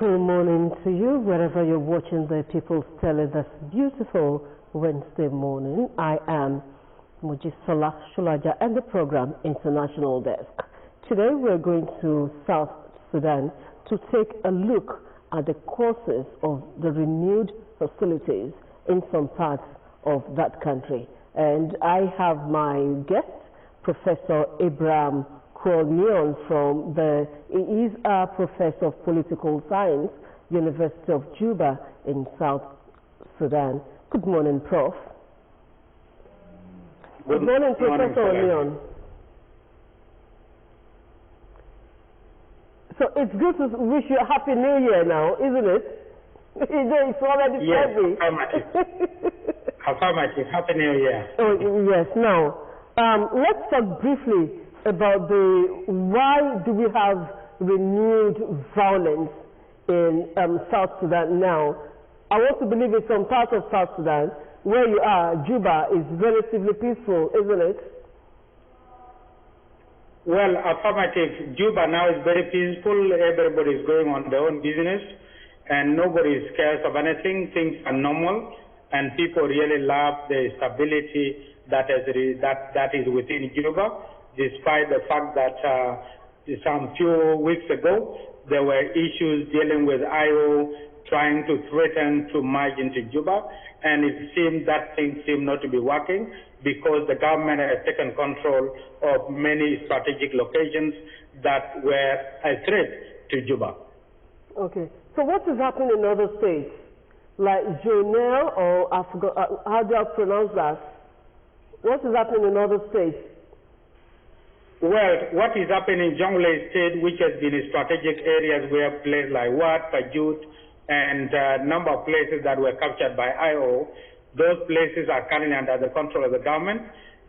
Good morning to you, wherever you're watching the People's Tele this beautiful Wednesday morning. I am Mojisola Shulaja and the program International Desk. Today we're going to South Sudan to take a look at the causes of the renewed hostilities in some parts of that country. And I have my guest, Professor Abraham Neon from he is a professor of political science, University of Juba in South Sudan. Good morning, Prof. Good morning, Professor Neon. So it's good to wish you a happy New Year now, isn't it? It's already February. Yes, affirmative. Happy New Year. Oh, yes. Now, let's talk briefly about why do we have renewed violence in South Sudan now. I want to believe in some parts of South Sudan where you are, Juba, is relatively peaceful, isn't it? Well, affirmative. Juba now is very peaceful. Everybody is going on their own business and nobody is scared of anything. Things are normal and people really love the stability that is within Juba, despite the fact that some few weeks ago there were issues dealing with IO trying to threaten to merge into Juba, and it seemed that things seem not to be working because the government has taken control of many strategic locations that were a threat to Juba. Okay, so what is happening in other states, like Jonel, or I forgot, how do I pronounce that? What is happening in other states? Well, what is happening in Jonglei State, which has been in strategic areas where places like Wat, Pajut, and a number of places that were captured by IO, those places are currently under the control of the government,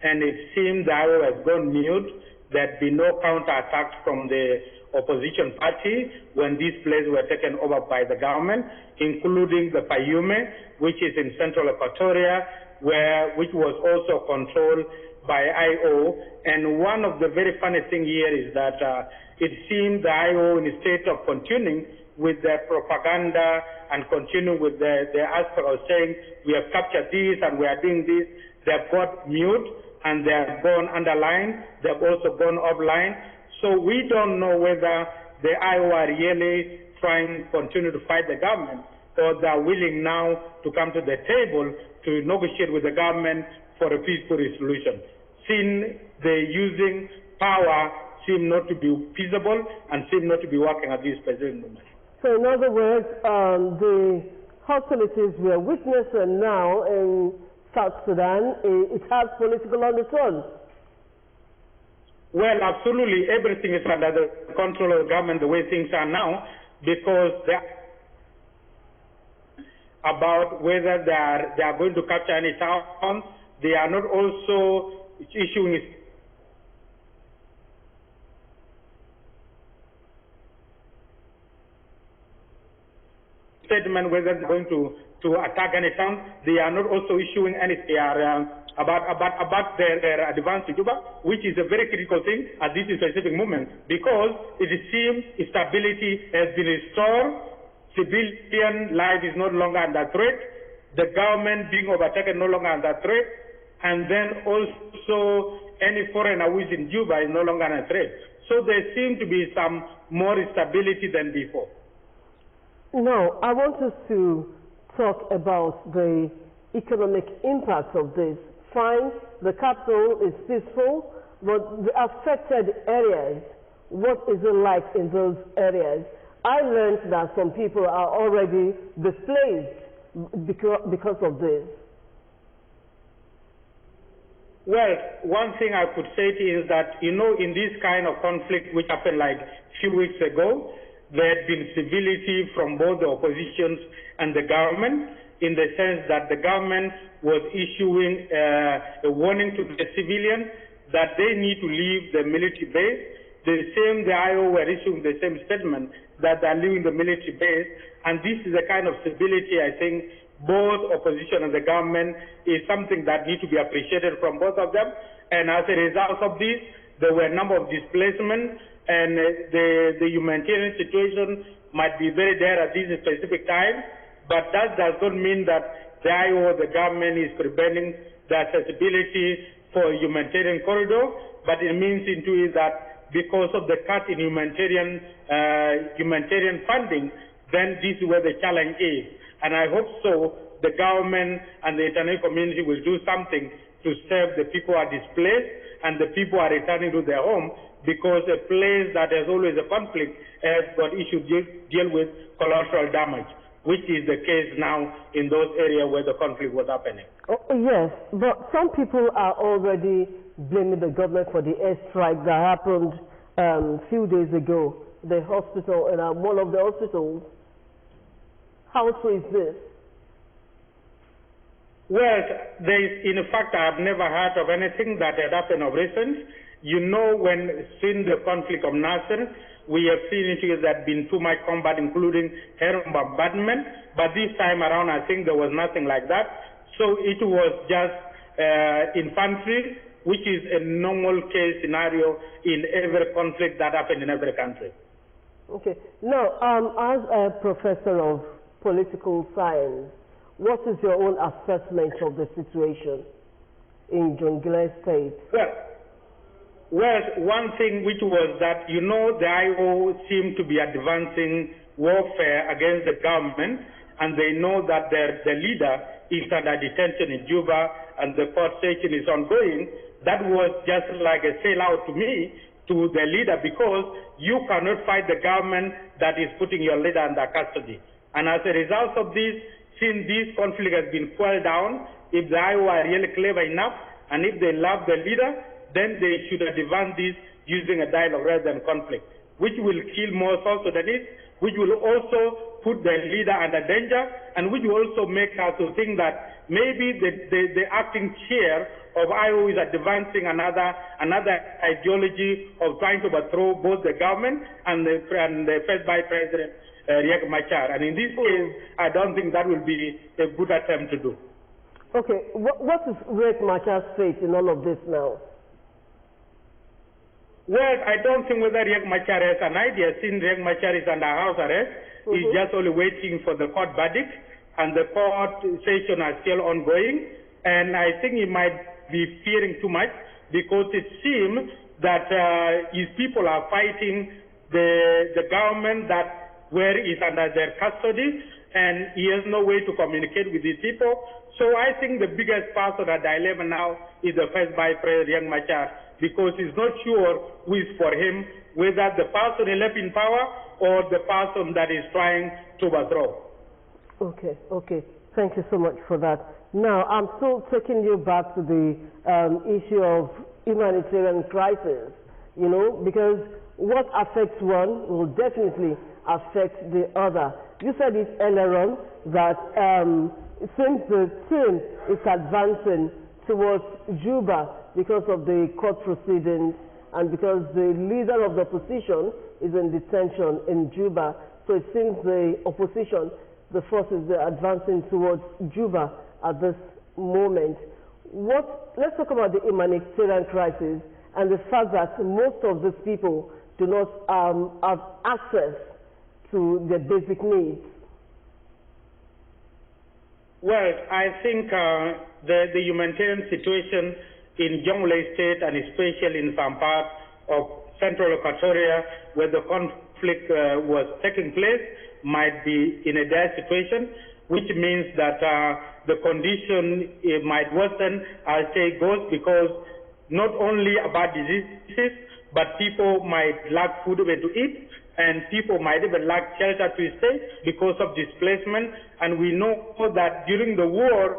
and it seems the IO has gone mute. There'd been no counterattacks from the opposition party when these places were taken over by the government, including the Payume, which is in central Equatoria, which was also controlled by IO. And one of the very funny things here is that it seems the IO, in a state of continuing with their propaganda and continuing with the aspect of saying we have captured this and we are doing this, they have got mute and they have gone underline, they have also gone offline. So we don't know whether the IO are really trying to continue to fight the government or they are willing now to come to the table to negotiate with the government for a peaceful resolution. Since the using power seem not to be feasible and seem not to be working at this present moment. So in other words, the hostilities we are witnessing now in South Sudan, it has political undertones. Well, absolutely. Everything is under the control of the government the way things are now, because about whether they are going to capture any town, they are not also issuing statement whether they're going to attack any town. They are not also issuing any about their advance to Juba, which is a very critical thing at this specific moment, because it seems stability has been restored, civilian life is no longer under threat, the government being overtaken no longer under threat, and then also any foreigner who is in Juba is no longer under threat. So there seems to be some more stability than before. Now, I want us to talk about the economic impact of this. Fine, the capital is peaceful, but the affected areas, what is it like in those areas? I learned that some people are already displaced because of this. Well, one thing I could say is that, in this kind of conflict which happened like a few weeks ago, there had been civility from both the oppositions and the government, in the sense that the government was issuing a warning to the civilians that they need to leave the military base. The IO were issuing the same statement that they are leaving the military base, and this is a kind of civility, I think, both opposition and the government, is something that needs to be appreciated from both of them. And as a result of this, there were a number of displacements, and the humanitarian situation might be very there at this specific time, but that does not mean that the IO, the government, is preventing the accessibility for humanitarian corridor, but it means into it that because of the cut in humanitarian funding, then this is where the challenge is. And I hope so the government and the international community will do something to serve the people who are displaced and the people who are returning to their home, because a place that has always a conflict has got issues to deal with collateral damage, which is the case now in those areas where the conflict was happening. Oh, yes, but some people are already blaming the government for the airstrike that happened a few days ago, the hospital, and one of the hospitals. How true is this? Well, in fact, I have never heard of anything that had happened of recent. You know, since the conflict of Nasser, we have seen it that been too much combat, including air bombardment. But this time around, I think there was nothing like that. So it was just infantry, which is a normal case scenario in every conflict that happens in every country. Okay. Now, as a professor of political science, what is your own assessment of the situation in Jonglei State? Well, one thing which was that, you know, the IO seemed to be advancing warfare against the government, and they know that the leader is under detention in Juba and the court session is ongoing. That was just like a sellout to me, to the leader, because you cannot fight the government that is putting your leader under custody. And as a result of this, since this conflict has been quelled down, if the IO are really clever enough and if they love the leader, then they should advance this using a dialogue rather than conflict, which will kill more South Sudanese, which will also put the leader under danger, and which will also make us to think that maybe the acting chair of IO is advancing another ideology of trying to overthrow both the government and the first Vice President Riek Machar. And in this case, I don't think that will be a good attempt to do. Okay, what is Riek Machar's fate in all of this now? Well, I don't think whether Riek Machar has an idea, since Riek Machar is under house arrest. He's just only waiting for the court verdict, and the court session are still ongoing. And I think he might be fearing too much, because it seems that his people are fighting the government where he's under their custody, and he has no way to communicate with his people. So I think the biggest person at dilemma now is the first Vice President Riek Machar, because he's not sure who is for him, whether the person left in power or the person that is trying to overthrow. Okay. Thank you so much for that. Now, I'm still taking you back to the issue of humanitarian crisis, you know, because what affects one will definitely affect the other. You said it earlier on that since the team is advancing towards Juba because of the court proceedings and because the leader of the opposition is in detention in Juba, so it seems the opposition, the forces, are advancing towards Juba at this moment. Let's talk about the humanitarian crisis and the fact that most of these people do not have access to their basic needs. Well, I think the humanitarian situation in Jonglei State, and especially in some parts of central Equatoria where the conflict was taking place, might be in a dire situation, which means that the condition might worsen as day goes, because not only about diseases, but people might lack food to eat, and people might even lack shelter to stay because of displacement. And we know that during the war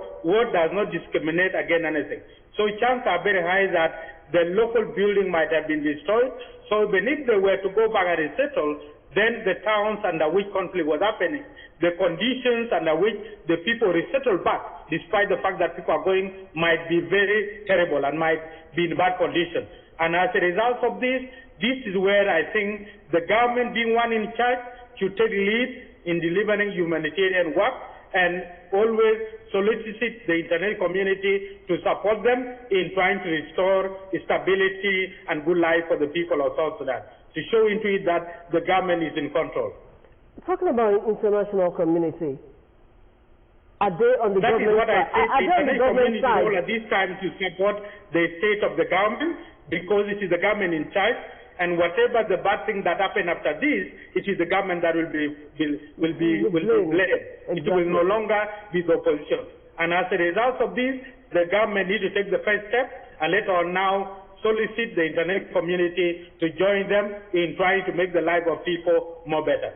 does not discriminate against anything. So chances are very high that the local building might have been destroyed. So even if they were to go back and resettle, then the towns under which conflict was happening, the conditions under which the people resettle back, despite the fact that people are going, might be very terrible and might be in bad condition. And as a result of this is where I think the government, being one in charge, should take lead in delivering humanitarian work and always solicit the international community to support them in trying to restore stability and good life for the people of South Sudan, to show into it that the government is in control. talking about international community, are they on the That is government what I side? said. Are they on the government Community side? role at this time to support the state of the government, because it is the government in charge, and whatever the bad thing that happened after this, it is the government that will be blamed. Exactly. It will no longer be the opposition. And as a result of this, the government needs to take the first step and let on now solicit the international community to join them in trying to make the life of people more better.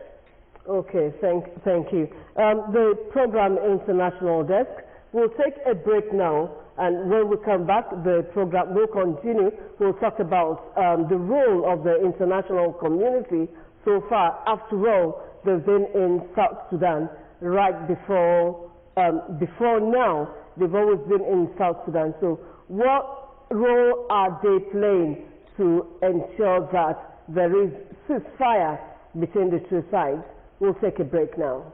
Okay, thank you. The program International Desk will take a break now, and when we come back, the program will continue. We'll talk about the role of the international community so far. After all, they've been in South Sudan right before now. They've always been in South Sudan. So what role are they playing to ensure that there is ceasefire between the two sides? We'll take a break now.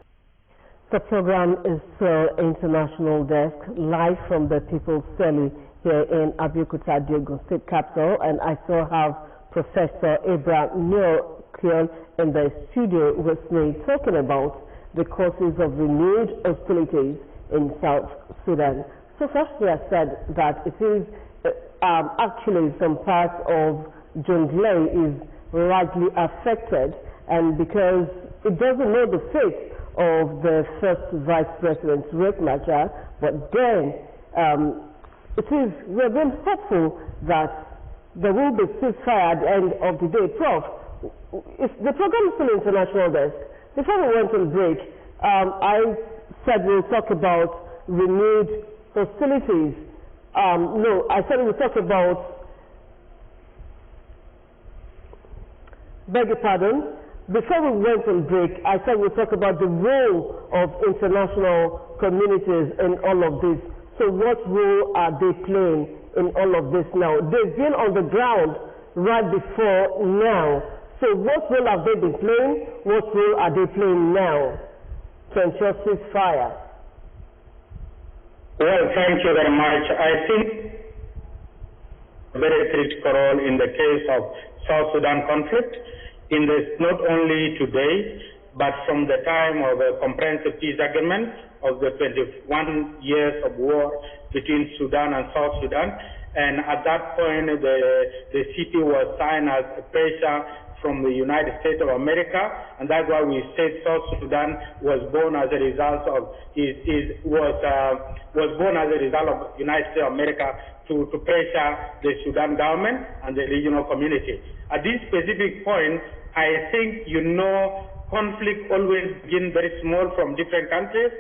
The program is International Desk, live from the People's Cell here in Abeokuta, the Ogun State capital, and I still have Professor Abraham Neo in the studio with me talking about the causes of renewed hostilities in South Sudan. So first we have said that it is actually some parts of Jonglei is largely affected, and because it doesn't know the fate of the first Vice President, Riek Machar, but then we're being hopeful that there will be ceasefire at the end of the day. Prof, if the program is still International Desk, before we went on break, I said we'll talk about renewed hostilities. No, I said we'll talk about, beg your pardon, before we went on break, I said we'll talk about the role of international communities in all of this. So what role are they playing in all of this now? They've been on the ground right before now. So what role have they been playing? What role are they playing now to ensure ceasefire? Well, thank you very much. I think a very critical role in the case of South Sudan conflict, in this, not only today, but from the time of a comprehensive peace agreement of the 21 years of war between Sudan and South Sudan. And at that point, the CP was signed as a pressure from the United States of America, and that's why we said South Sudan was born as a result of was born as a result of United States of America to pressure the Sudan government and the regional community. At this specific point, I think conflict always begins very small from different countries,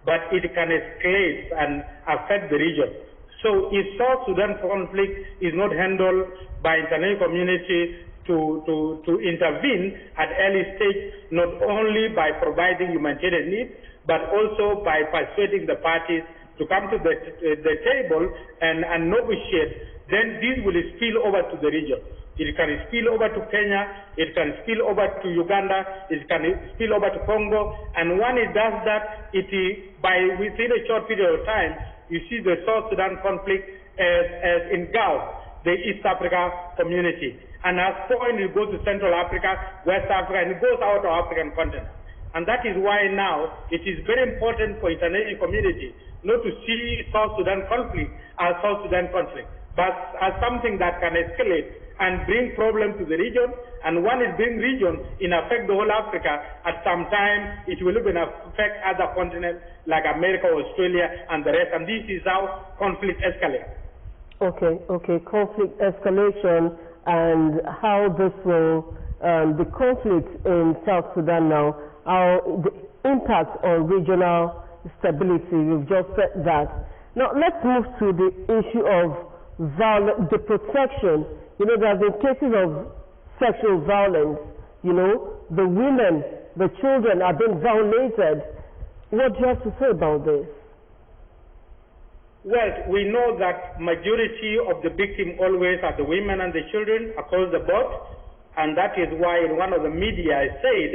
but it can escalate and affect the region. So if South Sudan conflict is not handled by international community to intervene at early stage, not only by providing humanitarian needs, but also by persuading the parties to come to the table and negotiate, then this will spill over to the region. It can spill over to Kenya, it can spill over to Uganda, it can spill over to Congo, and when it does that, within a short period of time, you see the South Sudan conflict as engulfed the East Africa community. And as point, it goes to Central Africa, West Africa, and it goes out of African continent. And that is why now it is very important for international community not to see South Sudan conflict as South Sudan conflict, but as something that can escalate and bring problems to the region. And when it brings region, it affect the whole Africa. At some time, it will even affect other continents like America, Australia, and the rest. And this is how conflict escalates. Okay. Conflict escalation and how this will, the conflict in South Sudan now, how the impact on regional stability. You've just said that. Now let's move to the issue of violence, the protection. There have been cases of sexual violence. The women, the children are being violated. What do you have to say about this? Well, we know that majority of the victims always are the women and the children across the board, and that is why in one of the media I said,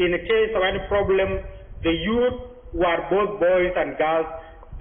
in case of any problem, the youth who are both boys and girls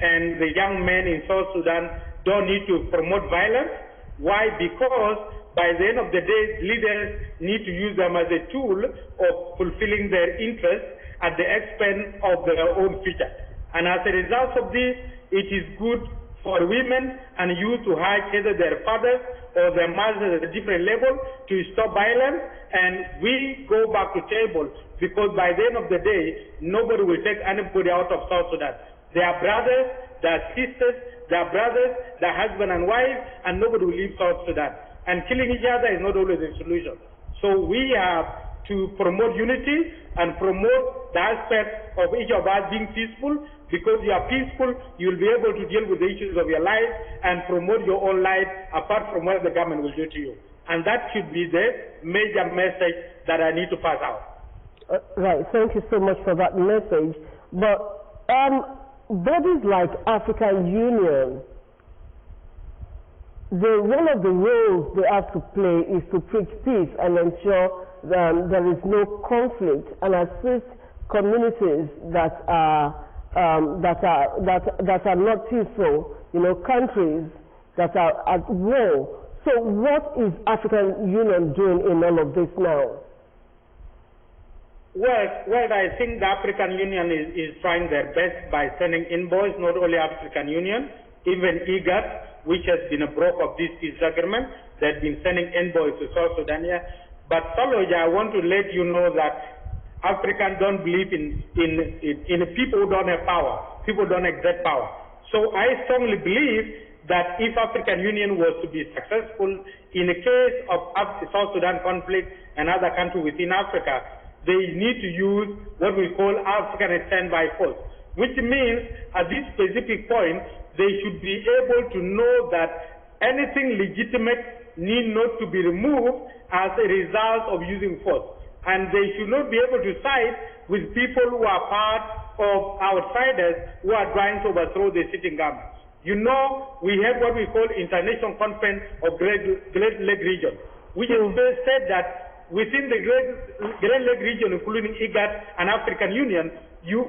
and the young men in South Sudan don't need to promote violence. Why? Because by the end of the day, leaders need to use them as a tool of fulfilling their interests, at the expense of their own future. And as a result of this, it is good for women and youth to hire either their fathers or their mothers at a different level to stop violence, and we go back to table, because by the end of the day, nobody will take anybody out of South Sudan. They are brothers, they are sisters, they are brothers, they are husband and wife, and nobody will leave South Sudan. And killing each other is not always a solution. So we have to promote unity and promote the aspect of each of us being peaceful. Because you are peaceful, you will be able to deal with the issues of your life and promote your own life apart from what the government will do to you. And that should be the major message that I need to pass out. Right, thank you so much for that message. But bodies like African Union, one of the roles they have to play is to preach peace and ensure there is no conflict and assist communities that are not peaceful, countries that are at war. So what is African Union doing in all of this now? Well, I think the African Union is trying their best by sending envoys, not only African Union, even IGAD, which has been a broker of this peace agreement, they've been sending envoys to South Sudan. But Saloja, I want to let you know that Africans don't believe in people who don't have power. People don't exert power. So I strongly believe that if African Union was to be successful in the case of South Sudan conflict and other countries within Africa, they need to use what we call African standby force, which means at this specific point, they should be able to know that anything legitimate need not to be removed as a result of using force. And they should not be able to side with people who are part of outsiders who are trying to overthrow the sitting government. We have what we call International Conference of Great Lake Region, which has said that within the Great Lake Region, including IGAD and African Union,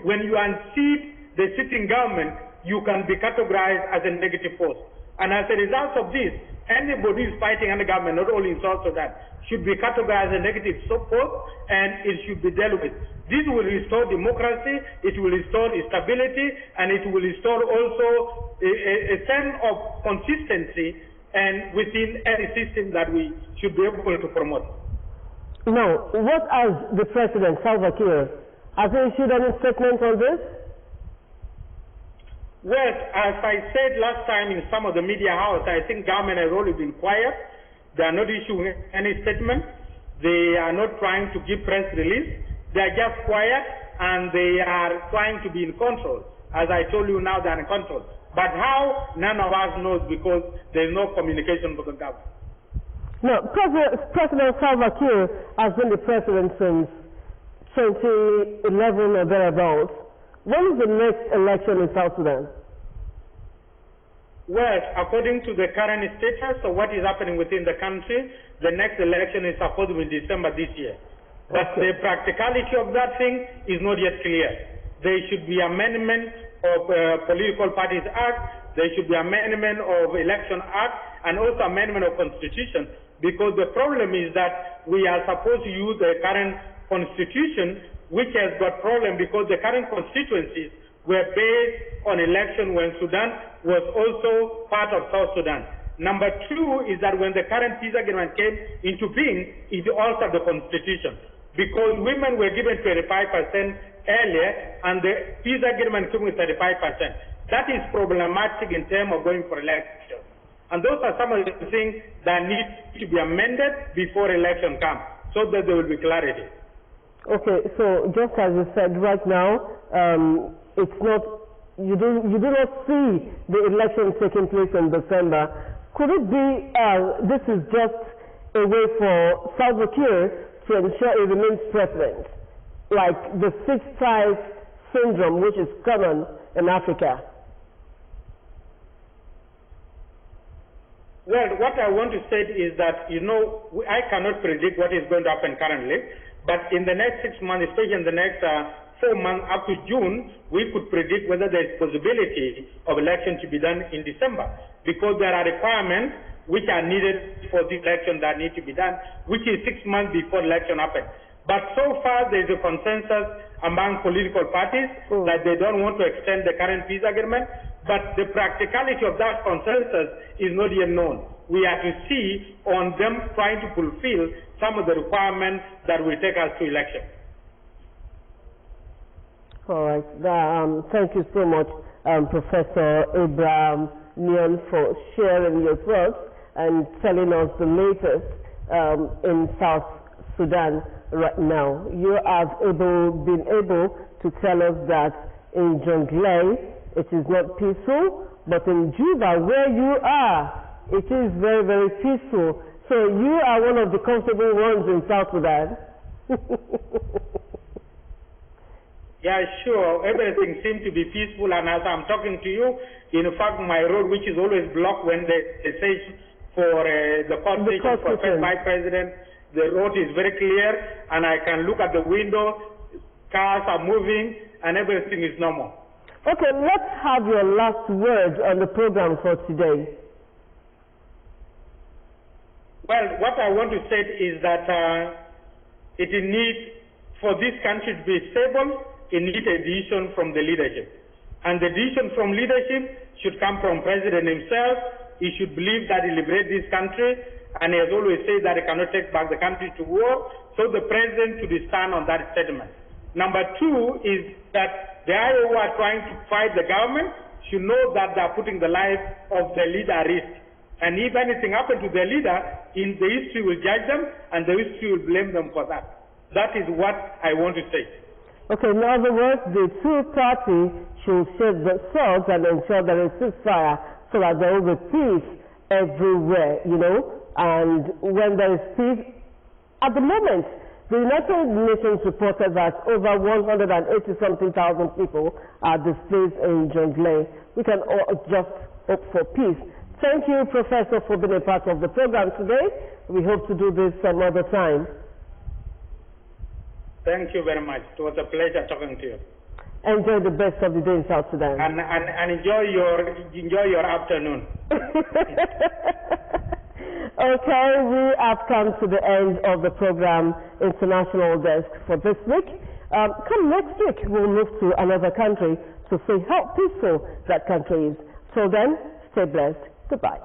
when you unseat the sitting government, you can be categorized as a negative force. And as a result of this, anybody who is fighting under government, not only in South Sudan, should be categorized as a negative force, and it should be dealt with. This will restore democracy, it will restore stability, and it will restore also a sense of consistency and within any system that we should be able to promote. Now, what has the President, Salva Kiir, has he issued any statement on this? Well, as I said last time in some of the media houses, I think government has already been quiet. They are not issuing any statement. They are not trying to give press release. They are just quiet, and they are trying to be in control. As I told you now, they are in control. But how? None of us knows, because there is no communication with the government. No, President Salva Kiir has been the president since 2011 or thereabouts. When is the next election in South Sudan? Well, according to the current status of what is happening within the country, the next election is supposed to be in December this year. But the practicality of that thing is not yet clear. There should be amendment of Political Parties Act, there should be amendment of Election Act, and also amendment of Constitution, because the problem is that we are supposed to use the current Constitution, which has got problem because the current constituencies were based on election when Sudan was also part of South Sudan. Number two is that when the current peace agreement came into being, it altered the constitution, because women were given 25% earlier and the peace agreement came with 35%. That is problematic in terms of going for election. And those are some of the things that need to be amended before election comes, so that there will be clarity. Okay, so just as you said, right now, it's not, you do not see the election taking place in December. Could it be this is just a way for Salva Kiir to ensure he remains president, like the six-ties syndrome, which is common in Africa? Well, what I want to say is that, I cannot predict what is going to happen currently, but in the next 6 months, especially in the next 4 months up to June, we could predict whether there is possibility of election to be done in December, because there are requirements which are needed for the election that need to be done, which is 6 months before election happens. But so far, there is a consensus among political parties that they don't want to extend the current peace agreement, but the practicality of that consensus is not yet known. We have to see on them trying to fulfill some of the requirements that will take us to election. All right. Thank you so much, Professor Abraham Nyon, for sharing your thoughts and telling us the latest in South Sudan right now. You have been able to tell us that in Jonglei it is not peaceful, but in Juba, where you are, it is very, very peaceful. So you are one of the comfortable ones in South Sudan. Yeah, sure. Everything seems to be peaceful, and as I'm talking to you, in fact, my road, which is always blocked when they say for the court station for first vice president, the road is very clear, and I can look at the window, cars are moving, and everything is normal. Okay, let's have your last word on the program for today. Well, what I want to say is that it needs, for this country to be stable, it needs a decision from the leadership. And the decision from leadership should come from President himself. He should believe that he liberates this country, and he has always said that he cannot take back the country to war, so the President should stand on that statement. Number two is that the IO who are trying to fight the government should know that they are putting the life of the leader at risk. And if anything happens to the leader, the history will judge them, and the history will blame them for that. That is what I want to say. Okay, in other words, the two parties should share the swords and ensure there is ceasefire so that there will be peace everywhere, you know. And when there is peace, at the moment, the United Nations reported that over 180-something thousand people are displaced in Jonglei. We can all just hope for peace. Thank you, Professor, for being a part of the program today. We hope to do this some other time. Thank you very much. It was a pleasure talking to you. Enjoy the best of the day in South Sudan. And enjoy your afternoon. Okay, we have come to the end of the program International Desk for this week. Come next week, we'll move to another country to see how peaceful that country is. Till then, stay blessed. Goodbye.